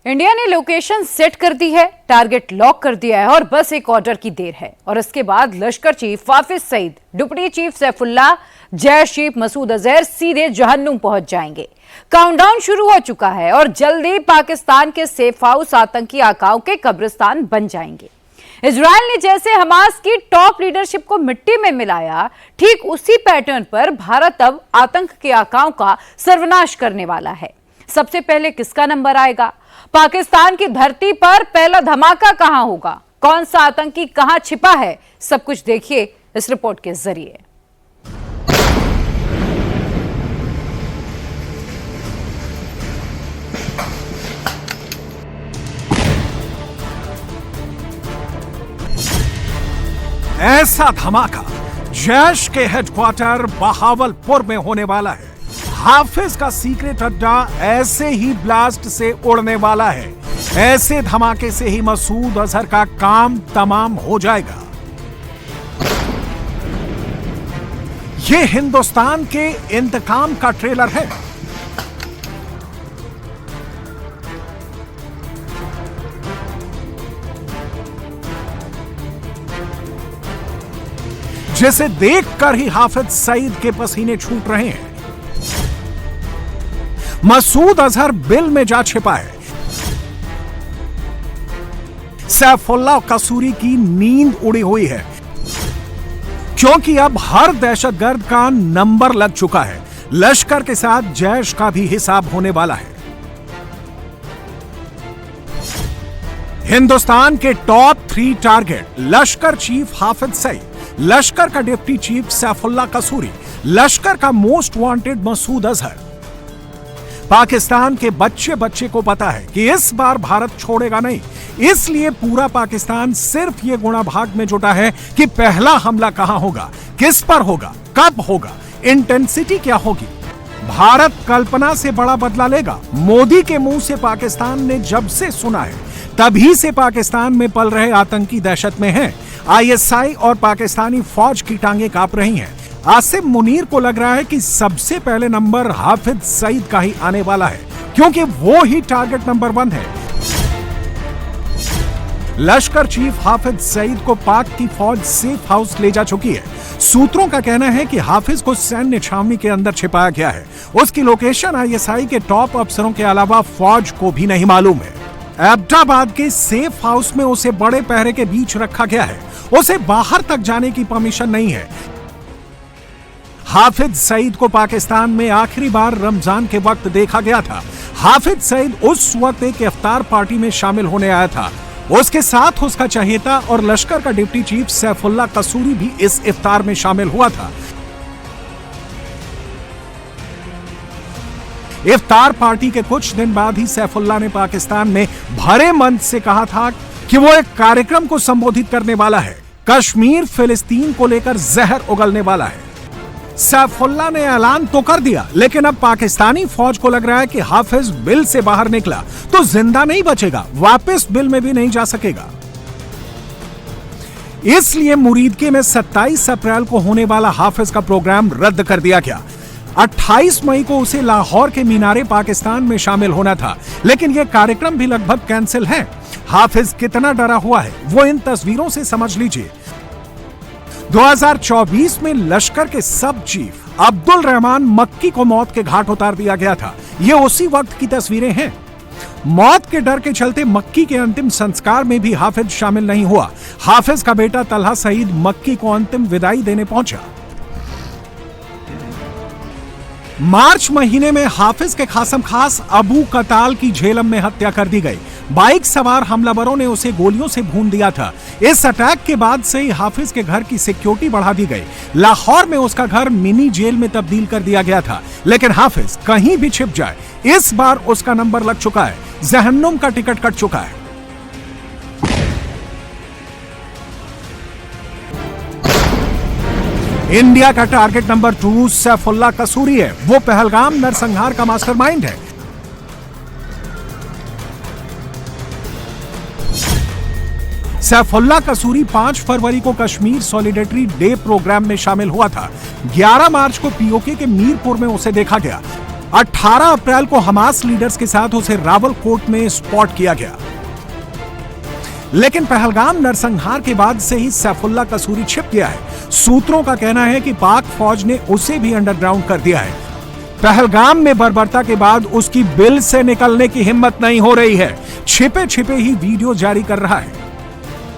India ने location set कर दी है, टारगेट लॉक कर दिया है और बस एक ऑर्डर की देर है। और इसके बाद Lashkar chief Hafiz Saeed, deputy chief Saifullah, Jaish chief Masood Azhar सीधे जहन्नुम पहुंच जाएंगे। काउंटडाउन शुरू हो चुका है और जल्दी पाकिस्तान के सेफ हाउस आतंकी आकाओं के कब्रिस्तान बन जाएंगे। इजरायल ने जैसे हमास की टॉप लीडरशिप को मिट्टी में मिलाया, ठीक उसी पैटर्न पर भारत अब आतंक के आकाओं का सर्वनाश करने वाला है। सबसे पहले किसका नंबर आएगा? पाकिस्तान की धरती पर पहला धमाका कहां होगा? कौन सा आतंकी कहां छिपा है? सब कुछ देखिए इस रिपोर्ट के जरिए। ऐसा धमाका जैश के हेडक्वार्टर बहावलपुर में होने वाला है। हाफिज का सीक्रेट अड्डा ऐसे ही ब्लास्ट से उड़ने वाला है। ऐसे धमाके से ही मसूद अजहर का काम तमाम हो जाएगा। यह हिंदुस्तान के इंतकाम का ट्रेलर है। जिसे देखकर ही हाफिज सईद के पसीने छूट रहे हैं। मसूद अजहर बिल में जा छिपा है। सैफुल्लाह कसूरी की नींद उड़ी हुई है, क्योंकि अब हर दहशतगर्द का नंबर लग चुका है। लश्कर के साथ जैश का भी हिसाब होने वाला है। हिंदुस्तान के टॉप 3 टारगेट लश्कर चीफ हाफिज सईद, लश्कर का डिप्टी चीफ सैफुल्लाह कसूरी, लश्कर का मोस्ट वांटेड मसूद अजहर। पाकिस्तान के बच्चे बच्चे को पता है कि इस बार भारत छोड़ेगा नहीं, इसलिए पूरा पाकिस्तान सिर्फ ये गुणा भाग में जुटा है कि पहला हमला कहां होगा, किस पर होगा, कब होगा, इंटेंसिटी क्या होगी। भारत कल्पना से बड़ा बदला लेगा। मोदी के मुंह से पाकिस्तान ने जब से सुना है, तभी से पाकिस्तान में पल रहे आतंकी दहशत में हैं। आईएसआई और पाकिस्तानी फौज की टांगें कांप रही हैं। आसिम मुनीर को लग रहा है कि सबसे पहले नंबर हाफिज सईद का ही आने वाला है, क्योंकि वो ही टारगेट नंबर 1 है। लश्कर चीफ हाफिज सईद को पाक की फौज सेफ हाउस ले जा चुकी है। सूत्रों का कहना है कि हाफिज को सैन्य छावनी के अंदर छिपाया गया है। उसकी लोकेशन आईएसआई के टॉप अफसरों के अलावा फौज को भी नहीं मालूम है। एबटाबाद के सेफ हाउस में उसे बड़े पहरे के बीच रखा गया है। उसे बाहर तक जाने की परमिशन नहीं है। हाफिज सईद को पाकिस्तान में आखिरी बार रमजान के वक्त देखा गया था। हाफिज सईद उस वक्त एक इफ्तार पार्टी में शामिल होने आया था। उसके साथ उसका चहेता और लश्कर का डिप्टी चीफ सैफुल्लाह कसूरी भी इस इफ्तार में शामिल हुआ था। इफ्तार पार्टी के कुछ दिन बाद ही सैफुल्लाह ने पाकिस्तान में भरे मन से कहा था कि वो एक कार्यक्रम को संबोधित करने वाला है। कश्मीर फिलिस्तीन को लेकर जहर उगलने वाला है। सैफुल्लाह ने ऐलान तो कर दिया, लेकिन अब पाकिस्तानी फौज को लग रहा है कि हाफिज बिल से बाहर निकला तो जिंदा नहीं बचेगा, वापस बिल में भी नहीं जा सकेगा। इसलिए मुरीदके में 27 अप्रैल को होने वाला हाफिज का प्रोग्राम रद्द कर दिया गया। 28 मई को उसे लाहौर के मीनारे पाकिस्तान में शामिल होना था, लेकिन यह कार्यक्रम भी लगभग कैंसिल है। हाफिज कितना डरा हुआ है वो इन तस्वीरों से समझ लीजिए। 2024 में लश्कर के सब चीफ अब्दुल रहमान मक्की को मौत के घाट उतार दिया गया था। ये उसी वक्त की तस्वीरें हैं। मौत के डर के चलते मक्की के अंतिम संस्कार में भी हाफिज शामिल नहीं हुआ। हाफिज का बेटा तलहा सईद मक्की को अंतिम विदाई देने पहुंचा। मार्च महीने में हाफिज के खासम खास अबू कताल की झेलम में हत्या कर दी गई। बाइक सवार हमलावरों ने उसे गोलियों से भून दिया था। इस अटैक के बाद से ही हाफिज के घर की सिक्योरिटी बढ़ा दी गई। लाहौर में उसका घर मिनी जेल में तब्दील कर दिया गया था। लेकिन हाफिज कहीं भी छिप जाए, इस बार उसका नंबर लग चुका है। जहन्नुम का टिकट कट चुका है। इंडिया का टारगेट नंबर 2 सैफुल्लाह कसूरी है। वो पहलगाम नरसंहार का मास्टरमाइंड है। सैफुल्लाह कसूरी 5 फरवरी को कश्मीर सॉलिडेरिटी डे प्रोग्राम में शामिल हुआ था। 11 मार्च को पीओके के मीरपुर में उसे देखा गया। 18 अप्रैल को हमास लीडर्स के साथ उसे रावलकोट में स्पॉट किया गया। लेकिन पहलगाम नरसंहार के बाद से ही सैफुल्ला कसूरी छिप गया है। सूत्रों का कहना है कि पाक फौज ने उसे भी अंडरग्राउंड कर दिया है। पहलगाम में बर्बरता के बाद उसकी बिल से निकलने की हिम्मत नहीं हो रही है। छिपे छिपे ही वीडियो जारी कर रहा है।